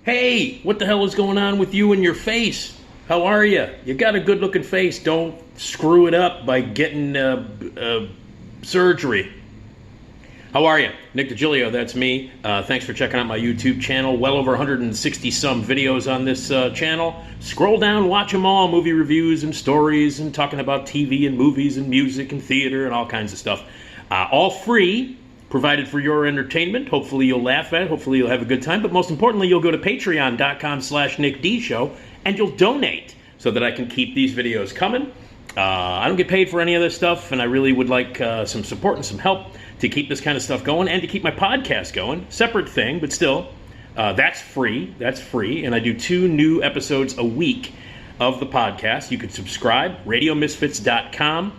Hey, what the hell is going on with you and your face? How are you? You got a good looking face. Don't screw it up by getting surgery. How are you? Nick Digilio, that's me. Thanks for checking out my YouTube channel. Well over 160 some videos on this channel. Scroll down, watch them all. Movie reviews and stories and talking about TV and movies and music and theater and all kinds of stuff. All free, provided for your entertainment. Hopefully you'll laugh at it. Hopefully you'll have a good time. But most importantly, you'll go to patreon.com/NickDShow and you'll donate so that I can keep these videos coming. I don't get paid for any of this stuff, and I really would like some support and some help to keep this kind of stuff going and to keep my podcast going. Separate thing, but still, that's free. That's free. And I do 2 new episodes a week of the podcast. You could subscribe, radiomisfits.com.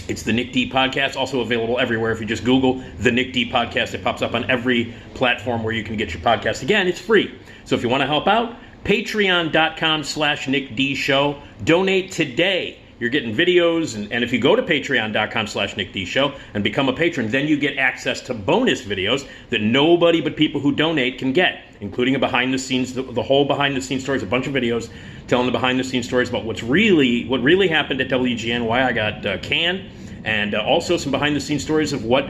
It's the Nick D Podcast, also available everywhere. If you just Google the Nick D Podcast, it pops up on every platform where you can get your podcast. Again, it's free. So if you want to help out, patreon.com/NickDShow. Donate today. You're getting videos, and if you go to patreon.com/NickDShow and become a patron, then you get access to bonus videos that nobody but people who donate can get, including a behind-the-scenes, the whole behind-the-scenes stories, a bunch of videos telling the behind-the-scenes stories about what really happened at WGN, why I got canned, and also some behind-the-scenes stories of what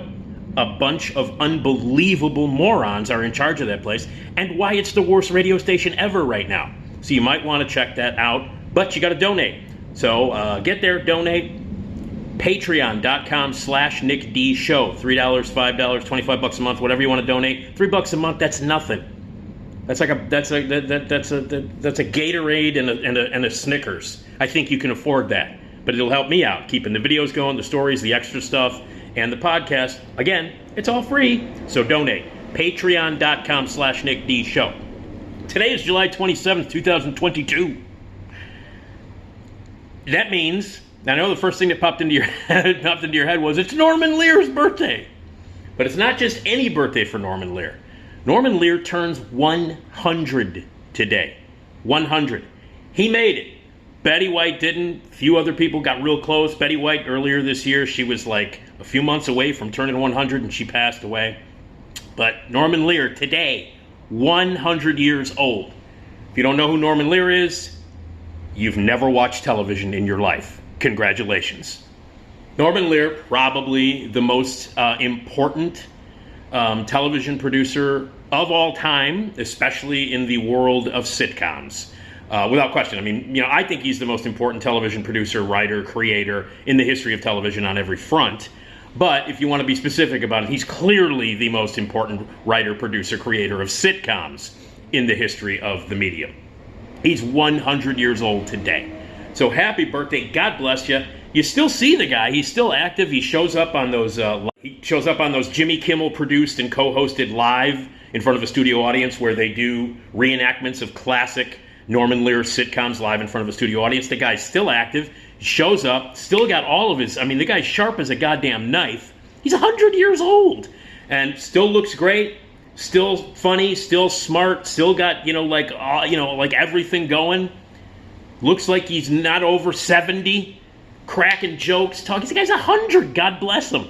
a bunch of unbelievable morons are in charge of that place, and why it's the worst radio station ever right now. So you might want to check that out, but you got to donate. So get there, donate. Patreon.com/NickDShow. $3, $5, $25 a month, whatever you want to donate. $3 a month, that's nothing. That's like a Gatorade and a Snickers. I think you can afford that, but it'll help me out, keeping the videos going, the stories, the extra stuff, and the podcast. Again, it's all free, so donate. Patreon.com/NickDShow. Today is July 27th, 2022. That means, I know the first thing that popped into your head was it's Norman Lear's birthday. But it's not just any birthday for Norman Lear. Norman Lear turns 100 today. 100. He made it. Betty White didn't. A few other people got real close. Betty White earlier this year, she was like a few months away from turning 100 and she passed away. But Norman Lear today, 100 years old. If you don't know who Norman Lear is, you've never watched television in your life. Congratulations. Norman Lear, probably the most important television producer of all time, especially in the world of sitcoms. Without question. I mean, I think he's the most important television producer, writer, creator in the history of television on every front. But if you want to be specific about it, he's clearly the most important writer, producer, creator of sitcoms in the history of the medium. He's 100 years old today. So happy birthday. God bless you. You still see the guy. He's still active. He shows up on those Jimmy Kimmel produced and co-hosted live in front of a studio audience where they do reenactments of classic Norman Lear sitcoms live in front of a studio audience. The guy's still active. Shows up. Still got all of his, the guy's sharp as a goddamn knife. He's 100 years old and still looks great. Still funny, still smart, still got, like everything going. Looks like he's not over 70, cracking jokes, talking. The guy's 100, God bless him.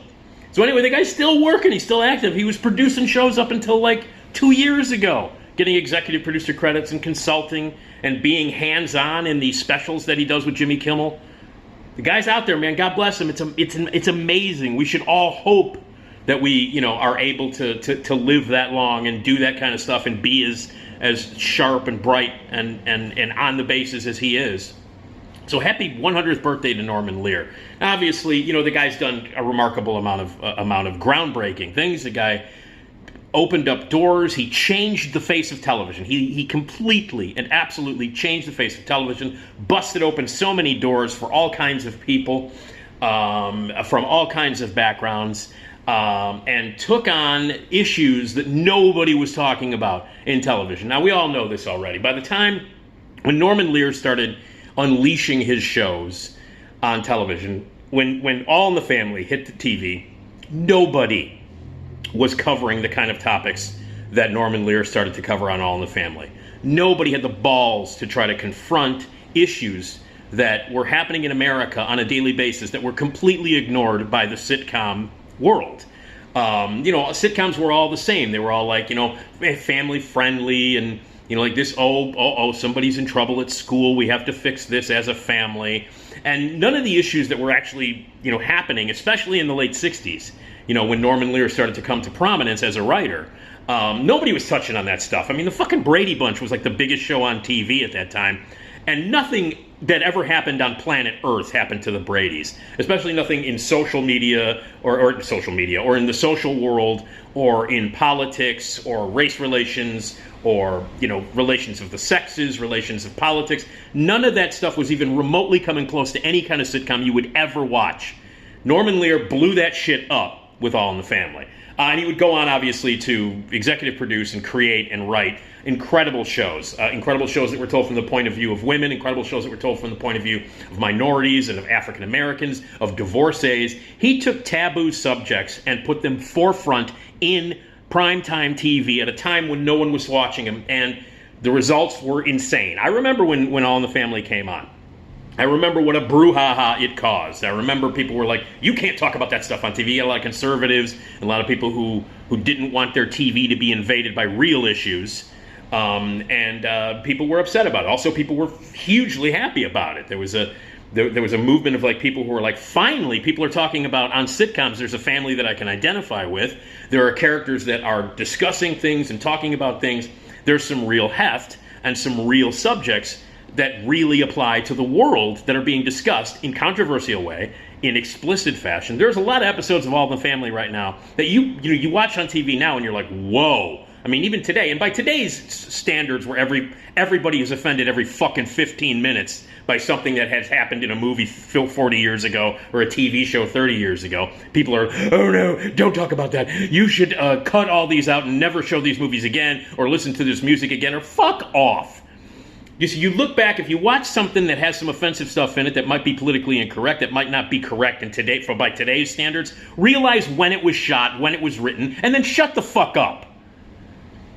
So anyway, the guy's still working, he's still active. He was producing shows up until like 2 years ago, getting executive producer credits and consulting and being hands-on in the specials that he does with Jimmy Kimmel. The guy's out there, man, God bless him. It's amazing. We should all hope that we, are able to live that long and do that kind of stuff and be as sharp and bright and on the bases as he is. So happy 100th birthday to Norman Lear. Obviously, the guy's done a remarkable amount of groundbreaking things. The guy opened up doors. He changed the face of television. He completely and absolutely changed the face of television, busted open so many doors for all kinds of people from all kinds of backgrounds. And took on issues that nobody was talking about in television. Now, we all know this already. By the time when Norman Lear started unleashing his shows on television, when All in the Family hit the TV, nobody was covering the kind of topics that Norman Lear started to cover on All in the Family. Nobody had the balls to try to confront issues that were happening in America on a daily basis that were completely ignored by the sitcom world. Sitcoms were all the same. They were all like, family friendly and You know, like this, somebody's in trouble at school. We have to fix this as a family. And none of the issues that were actually, happening, especially in the late 60s, when Norman Lear started to come to prominence as a writer, nobody was touching on that stuff. I mean, the fucking Brady Bunch was like the biggest show on TV at that time. And nothing that ever happened on planet Earth happened to the Bradys, especially nothing in social media or in the social world or in politics or race relations or, relations of the sexes, relations of politics. None of that stuff was even remotely coming close to any kind of sitcom you would ever watch. Norman Lear blew that shit up with All in the Family. And he would go on, obviously, to executive produce and create and write incredible shows that were told from the point of view of women, incredible shows that were told from the point of view of minorities and of African Americans, of divorcees. He took taboo subjects and put them forefront in primetime TV at a time when no one was watching them, and the results were insane. I remember when All in the Family came on. I remember what a brouhaha it caused. I remember people were like, you can't talk about that stuff on TV. You had a lot of conservatives, and a lot of people who didn't want their TV to be invaded by real issues. And people were upset about it. Also, people were hugely happy about it. There was a movement of like people who were like, finally, people are talking about on sitcoms, there's a family that I can identify with. There are characters that are discussing things and talking about things. There's some real heft and some real subjects that really apply to the world that are being discussed in controversial way, in explicit fashion. There's a lot of episodes of All in the Family right now that you watch on TV now and you're like, whoa. I mean, even today, and by today's standards where everybody is offended every fucking 15 minutes by something that has happened in a movie 40 years ago or a TV show 30 years ago. People are, oh no, don't talk about that. You should cut all these out and never show these movies again or listen to this music again or fuck off. You look back, if you watch something that has some offensive stuff in it that might be politically incorrect, that might not be correct by today's standards, realize when it was shot, when it was written, and then shut the fuck up.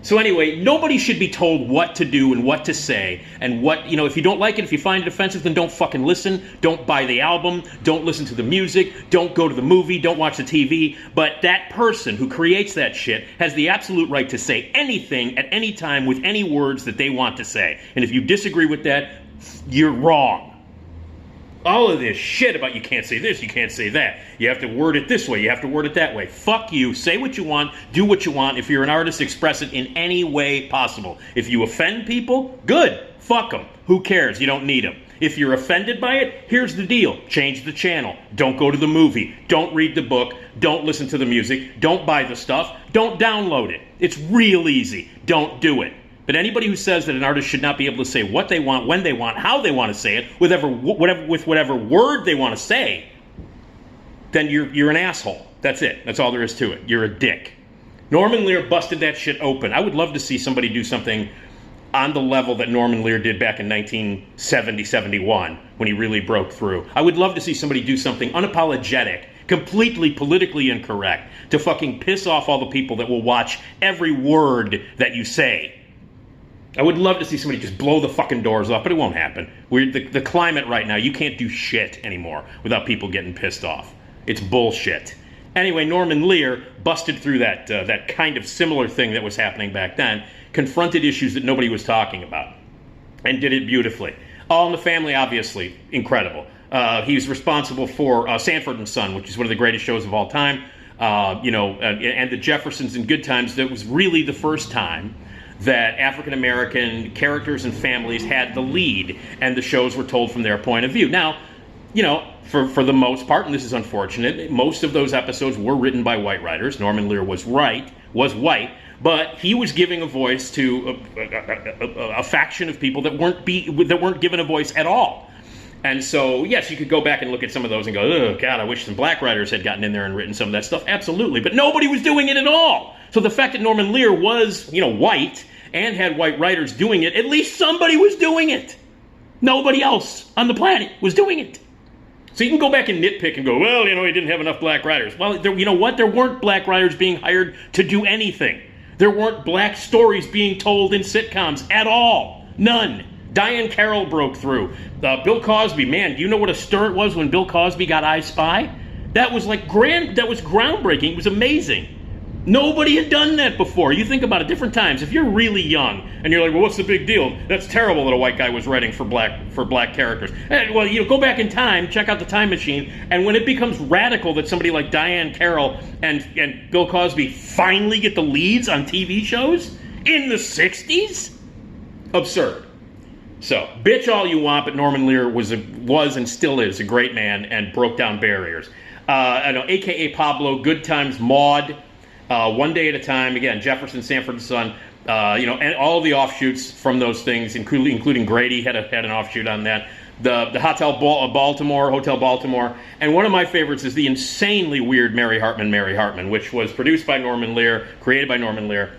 So anyway, nobody should be told what to do and what to say, and what, if you don't like it, if you find it offensive, then don't fucking listen, don't buy the album, don't listen to the music, don't go to the movie, don't watch the TV, but that person who creates that shit has the absolute right to say anything at any time with any words that they want to say. And if you disagree with that, you're wrong. All of this shit about you can't say this, you can't say that. You have to word it this way, you have to word it that way. Fuck you. Say what you want, do what you want. If you're an artist, express it in any way possible. If you offend people, good. Fuck them. Who cares? You don't need them. If you're offended by it, here's the deal. Change the channel. Don't go to the movie. Don't read the book. Don't listen to the music. Don't buy the stuff. Don't download it. It's real easy. Don't do it. But anybody who says that an artist should not be able to say what they want, when they want, how they want to say it, with whatever word they want to say, then you're an asshole. That's it. That's all there is to it. You're a dick. Norman Lear busted that shit open. I would love to see somebody do something on the level that Norman Lear did back in 1970-71 when he really broke through. I would love to see somebody do something unapologetic, completely politically incorrect, to fucking piss off all the people that will watch every word that you say. I would love to see somebody just blow the fucking doors off, but it won't happen. The climate right now, you can't do shit anymore without people getting pissed off. It's bullshit. Anyway, Norman Lear busted through that kind of similar thing that was happening back then, confronted issues that nobody was talking about, and did it beautifully. All in the Family, obviously, incredible. He was responsible for Sanford and Son, which is one of the greatest shows of all time. And the Jeffersons in Good Times. That was really the first time that African-American characters and families had the lead, and the shows were told from their point of view. Now, for the most part, and this is unfortunate, most of those episodes were written by white writers. Norman Lear was white, but he was giving a voice to a faction of people that weren't given a voice at all. And so, yes, you could go back and look at some of those and go, oh, God, I wish some black writers had gotten in there and written some of that stuff. Absolutely. But nobody was doing it at all. So the fact that Norman Lear was, white and had white writers doing it, at least somebody was doing it. Nobody else on the planet was doing it. So you can go back and nitpick and go, well, he didn't have enough black writers. Well, you know what? There weren't black writers being hired to do anything. There weren't black stories being told in sitcoms at all. None. Diane Carroll broke through. Bill Cosby, man, do you know what a stir it was when Bill Cosby got I Spy? That was groundbreaking. It was amazing. Nobody had done that before. You think about it, different times. If you're really young and you're like, well, what's the big deal? That's terrible that a white guy was writing for black characters. And, well, go back in time, check out the Time Machine, and when it becomes radical that somebody like Diane Carroll and Bill Cosby finally get the leads on TV shows in the 60s, absurd. So, bitch all you want, but Norman Lear was and still is a great man and broke down barriers. I know, a.k.a. Pablo, Good Times, Maude, One Day at a Time, again, Jefferson, Sanford and Son, and all of the offshoots from those things, including Grady had an offshoot on that. The Hotel Baltimore, and one of my favorites is the insanely weird Mary Hartman, which was produced by Norman Lear, created by Norman Lear,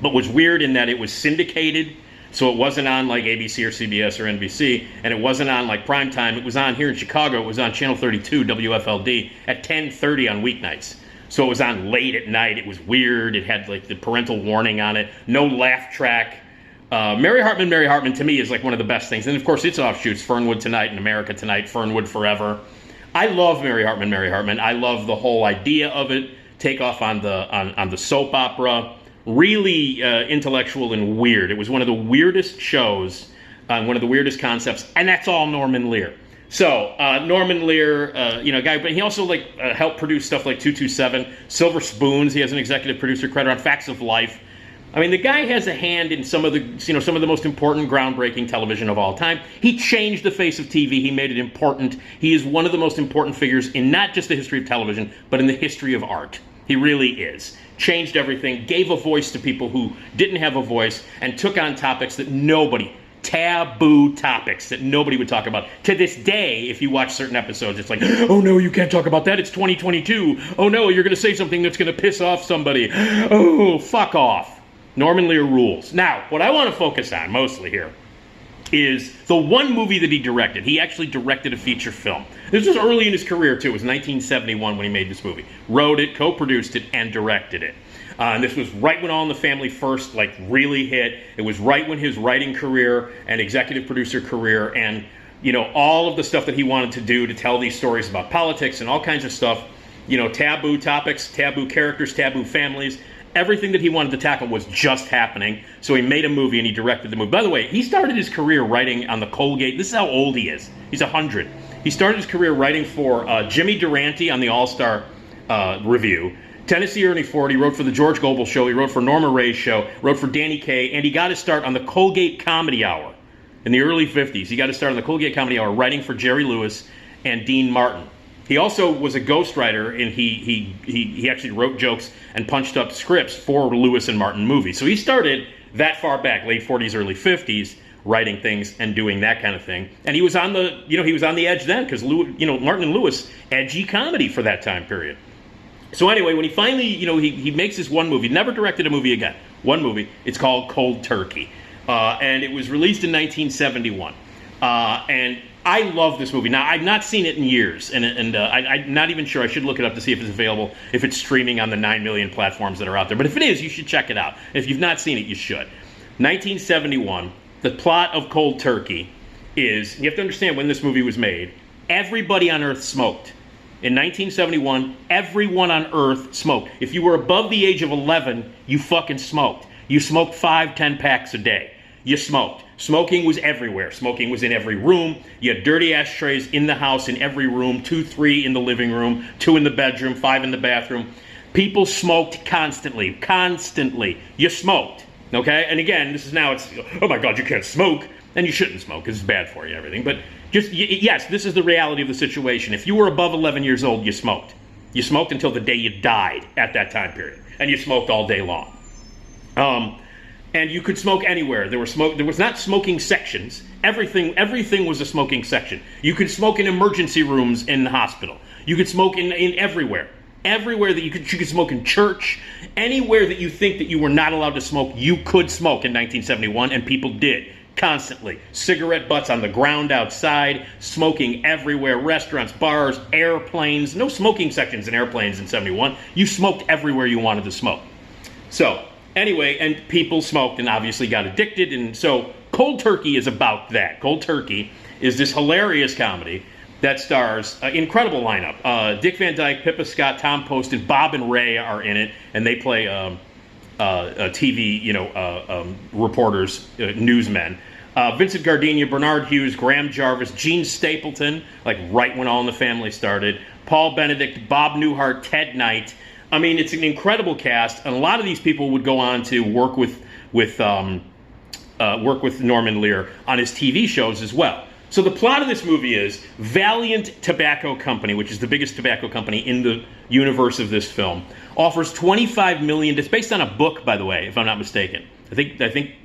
but was weird in that it was syndicated. So it wasn't on like ABC or CBS or NBC, and it wasn't on like prime time. It was on here in Chicago. It was on Channel 32, WFLD, at 10:30 on weeknights. So it was on late at night. It was weird. It had like the parental warning on it. No laugh track. Mary Hartman to me is like one of the best things. And of course its offshoots, Fernwood Tonight and America Tonight, Fernwood Forever. I love Mary Hartman. I love the whole idea of it. Take off on the soap opera. Really intellectual and weird. It was one of the weirdest shows, one of the weirdest concepts, and that's all Norman Lear. So Norman Lear, guy, but he also helped produce stuff like 227, Silver Spoons. He has an executive producer credit on Facts of Life. I mean, the guy has a hand in some of the most important, groundbreaking television of all time. He changed the face of TV. He made it important. He is one of the most important figures in not just the history of television, but in the history of art. He really is. Changed everything, gave a voice to people who didn't have a voice, and took on topics that taboo topics that nobody would talk about. To this day, if you watch certain episodes, it's like, oh no, you can't talk about that, it's 2022. Oh no, you're going to say something that's going to piss off somebody. Oh, fuck off. Norman Lear rules. Now, what I want to focus on mostly here is the one movie that he directed. He actually directed a feature film. This was early in his career, too. It was 1971 when he made this movie. Wrote it, co-produced it, and directed it. And this was right when All in the Family first, really hit. It was right when his writing career and executive producer career and, all of the stuff that he wanted to do to tell these stories about politics and all kinds of stuff, taboo topics, taboo characters, taboo families. Everything that he wanted to tackle was just happening. So he made a movie and he directed the movie. By the way, he started his career writing on the Colgate. This is how old he is. He's 100. He started his career writing for Jimmy Durante on the All-Star Review. Tennessee Ernie Ford. He wrote for the George Gobel Show. He wrote for Norma Ray's show. Wrote for Danny Kaye. And he got his start on the Colgate Comedy Hour in the early 50s. He got his start on the Colgate Comedy Hour writing for Jerry Lewis and Dean Martin. He also was a ghostwriter, and he actually wrote jokes and punched up scripts for Lewis and Martin movies. So he started that far back, late 40s, early 50s, writing things and doing that kind of thing. And he was on the edge then, because Martin and Lewis, edgy comedy for that time period. So anyway, when he finally, he makes this one movie, never directed a movie again. One movie. It's called Cold Turkey, and it was released in 1971. And I love this movie. Now, I've not seen it in years, and I'm not even sure. I should look it up to see if it's available, if it's streaming on the 9 million platforms that are out there. But if it is, you should check it out. If you've not seen it, you should. 1971, the plot of Cold Turkey is, you have to understand when this movie was made, everybody on Earth smoked. In 1971, everyone on Earth smoked. If you were above the age of 11, you fucking smoked. You smoked 5-10 packs a day. You smoked. Smoking was everywhere. Smoking was in every room. You had dirty ashtrays in the house, in every room, 2, 3 in the living room, 2 in the bedroom, 5 in the bathroom. People smoked constantly. You smoked, okay? And again, it's, oh my God, you can't smoke. And you shouldn't smoke because it's bad for you, everything. But yes, this is the reality of the situation. If you were above 11 years old, you smoked. You smoked until the day you died at that time period. And you smoked all day long. And you could smoke anywhere. There was not smoking sections. Everything was a smoking section. You could smoke in emergency rooms in the hospital. You could smoke in everywhere. Everywhere that you could smoke in church. Anywhere that you think that you were not allowed to smoke, you could smoke in 1971, and people did. Constantly. Cigarette butts on the ground outside, smoking everywhere, restaurants, bars, airplanes. No smoking sections in airplanes in 71. You smoked everywhere you wanted to smoke. So, anyway, and people smoked and obviously got addicted, and so Cold Turkey is about that. Cold Turkey is this hilarious comedy that stars incredible lineup. Dick Van Dyke, Pippa Scott, Tom Poston, Bob and Ray are in it, and they play TV, reporters, newsmen. Vincent Gardenia, Bernard Hughes, Graham Jarvis, Gene Stapleton, like right when All in the Family started, Paul Benedict, Bob Newhart, Ted Knight. I mean, it's an incredible cast, and a lot of these people would go on to work with Norman Lear on his TV shows as well. So the plot of this movie is Valiant Tobacco Company, which is the biggest tobacco company in the universe of this film, offers $25 million. It's based on a book, by the way, if I'm not mistaken. I think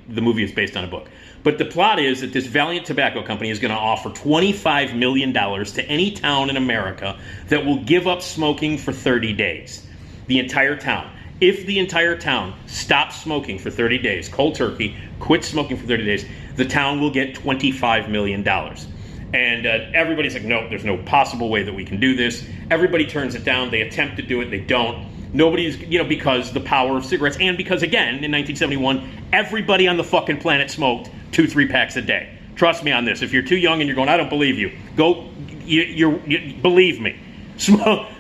the movie is based on a book. But the plot is that this Valiant Tobacco Company is going to offer $25 million to any town in America that will give up smoking for 30 days. The entire town. If the entire town stops smoking for 30 days, cold turkey, quits smoking for 30 days, the town will get $25 million. And everybody's like, no, there's no possible way that we can do this. Everybody turns it down. They attempt to do it. They don't. Nobody's, because the power of cigarettes, and because, again, in 1971, everybody on the fucking planet smoked 2-3 packs a day. Trust me on this. If you're too young and you're going, I don't believe you, believe me.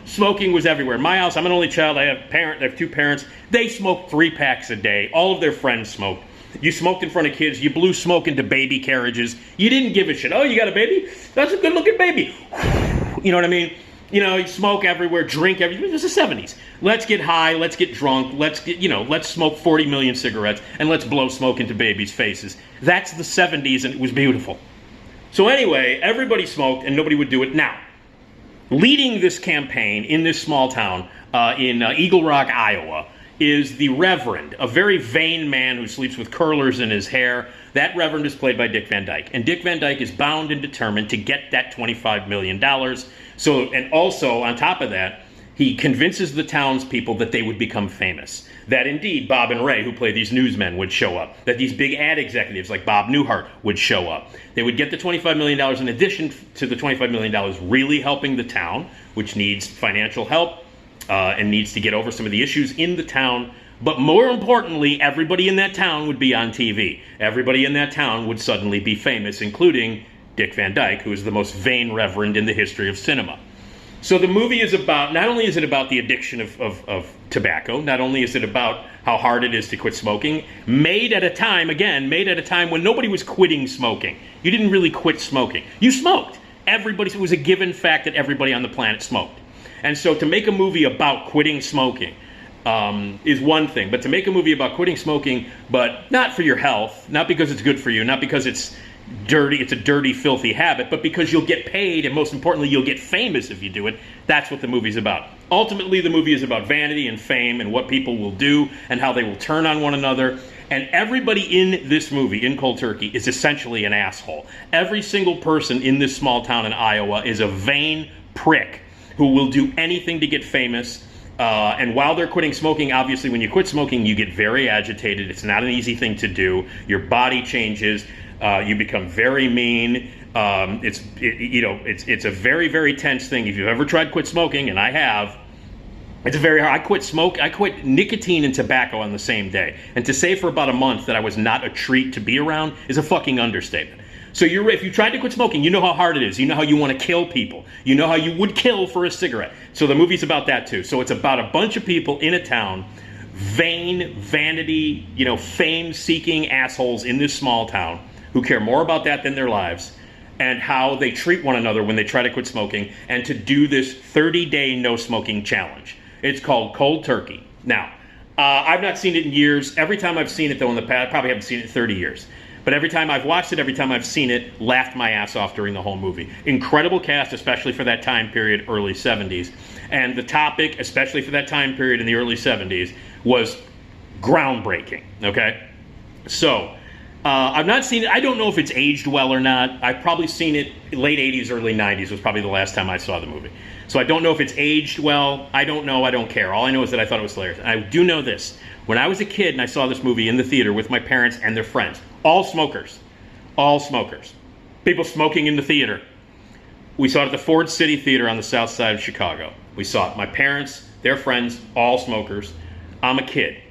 Smoking was everywhere. In my house, I'm an only child. I have two parents. They smoked 3 packs a day. All of their friends smoked. You smoked in front of kids. You blew smoke into baby carriages. You didn't give a shit. Oh, you got a baby? That's a good-looking baby. You know what I mean? You smoke everywhere, drink everywhere. It was the 70s. Let's get high. Let's get drunk. Let's smoke 40 million cigarettes, and let's blow smoke into babies' faces. That's the 70s, and it was beautiful. So anyway, everybody smoked, and nobody would do it. Now, leading this campaign in this small town in Eagle Rock, Iowa, is the Reverend, a very vain man who sleeps with curlers in his hair. That Reverend is played by Dick Van Dyke. And Dick Van Dyke is bound and determined to get that $25 million. And also, on top of that, he convinces the townspeople that they would become famous. That indeed, Bob and Ray, who play these newsmen, would show up. That these big ad executives like Bob Newhart would show up. They would get the $25 million in addition to the $25 million really helping the town, which needs financial help and needs to get over some of the issues in the town. But more importantly, everybody in that town would be on TV. Everybody in that town would suddenly be famous, including Dick Van Dyke, who is the most vain reverend in the history of cinema. So the movie is about, not only is it about the addiction of tobacco, not only is it about how hard it is to quit smoking, made at a time when nobody was quitting smoking. You didn't really quit smoking. You smoked. It was a given fact that everybody on the planet smoked. And so to make a movie about quitting smoking is one thing, but to make a movie about quitting smoking, but not for your health, not because it's good for you, not because it's a dirty, filthy habit, but because you'll get paid, and most importantly, you'll get famous if you do it. That's what the movie's about. Ultimately, the movie is about vanity and fame and what people will do and how they will turn on one another. And everybody in this movie, in Cold Turkey, is essentially an asshole. Every single person in this small town in Iowa is a vain prick who will do anything to get famous. And while they're quitting smoking, obviously when you quit smoking, you get very agitated. It's not an easy thing to do. Your body changes. You become very mean. It's a very, very tense thing. If you've ever tried to quit smoking, and I have, it's very hard. I quit nicotine and tobacco on the same day. And to say for about a month that I was not a treat to be around is a fucking understatement. So if you tried to quit smoking, you know how hard it is. You know how you want to kill people. You know how you would kill for a cigarette. So the movie's about that too. So it's about a bunch of people in a town, vanity, fame-seeking assholes in this small town who care more about that than their lives, and how they treat one another when they try to quit smoking, and to do this 30-day no-smoking challenge. It's called Cold Turkey. Now, I've not seen it in years. Every time I've seen it, though, in the past, I probably haven't seen it in 30 years. But every time I've watched it, every time I've seen it, laughed my ass off during the whole movie. Incredible cast, especially for that time period, early 70s. And the topic, especially for that time period in the early 70s, was groundbreaking, okay? So, I've not seen it. I don't know if it's aged well or not. I've probably seen it late 80s, early 90s was probably the last time I saw the movie. So I don't know if it's aged well. I don't know. I don't care. All I know is that I thought it was hilarious. And I do know this. When I was a kid and I saw this movie in the theater with my parents and their friends, all smokers. People smoking in the theater. We saw it at the Ford City Theater on the south side of Chicago. We saw it. My parents, their friends, all smokers. I'm a kid.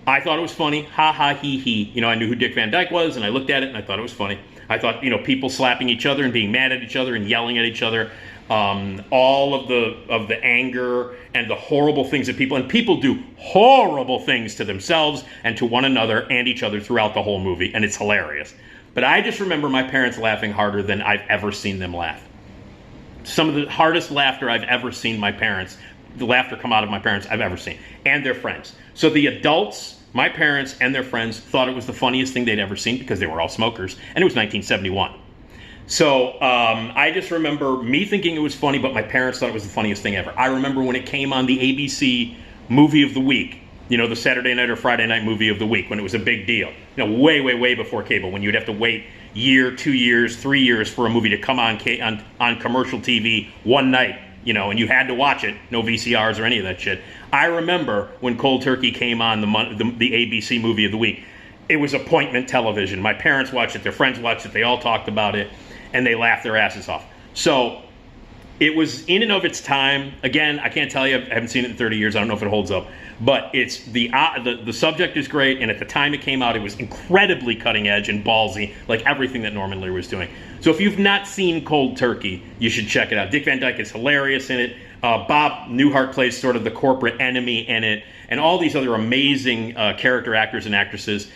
I thought it was funny. Ha ha he he. I knew who Dick Van Dyke was, and I looked at it and I thought it was funny. I thought, people slapping each other and being mad at each other and yelling at each other all of the anger and the horrible things that people do horrible things to themselves and to one another and each other throughout the whole movie, and it's hilarious. But I just remember my parents laughing harder than I've ever seen them laugh. Some of the hardest laughter I've ever seen the laughter come out of my parents I've ever seen, and their friends. So the adults, my parents and their friends, thought it was the funniest thing they'd ever seen because they were all smokers, and it was 1971. So I just remember me thinking it was funny, but my parents thought it was the funniest thing ever. I remember when it came on the ABC movie of the week, the Saturday night or Friday night movie of the week, when it was a big deal. Way before cable, when you'd have to wait year, 2 years, 3 years for a movie to come on commercial TV one night, and you had to watch it, no VCRs or any of that shit. I remember when Cold Turkey came on the ABC movie of the week. It was appointment television. My parents watched it, their friends watched it, they all talked about it, and they laughed their asses off. So it was in and of its time. Again, I can't tell you, I haven't seen it in 30 years. I don't know if it holds up. But it's the subject is great, and at the time it came out, it was incredibly cutting edge and ballsy, like everything that Norman Lear was doing. So if you've not seen Cold Turkey, you should check it out. Dick Van Dyke is hilarious in it. Bob Newhart plays sort of the corporate enemy in it, and all these other amazing character actors and actresses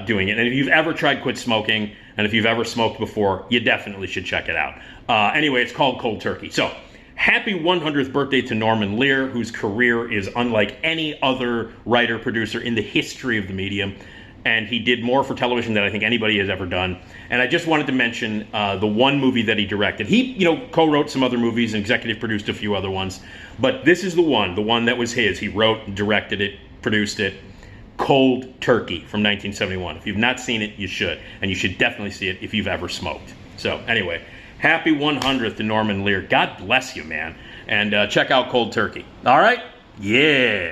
doing it. And if you've ever tried quit smoking, and if you've ever smoked before, you definitely should check it out. Anyway, it's called Cold Turkey. So, happy 100th birthday to Norman Lear, whose career is unlike any other writer-producer in the history of the medium. And he did more for television than I think anybody has ever done. And I just wanted to mention the one movie that he directed. He, co-wrote some other movies and executive produced a few other ones. But this is the one that was his. He wrote, directed it, produced it. Cold Turkey from 1971. If you've not seen it, you should. And you should definitely see it if you've ever smoked. So, anyway, happy 100th to Norman Lear. God bless you, man. And check out Cold Turkey. All right? Yeah.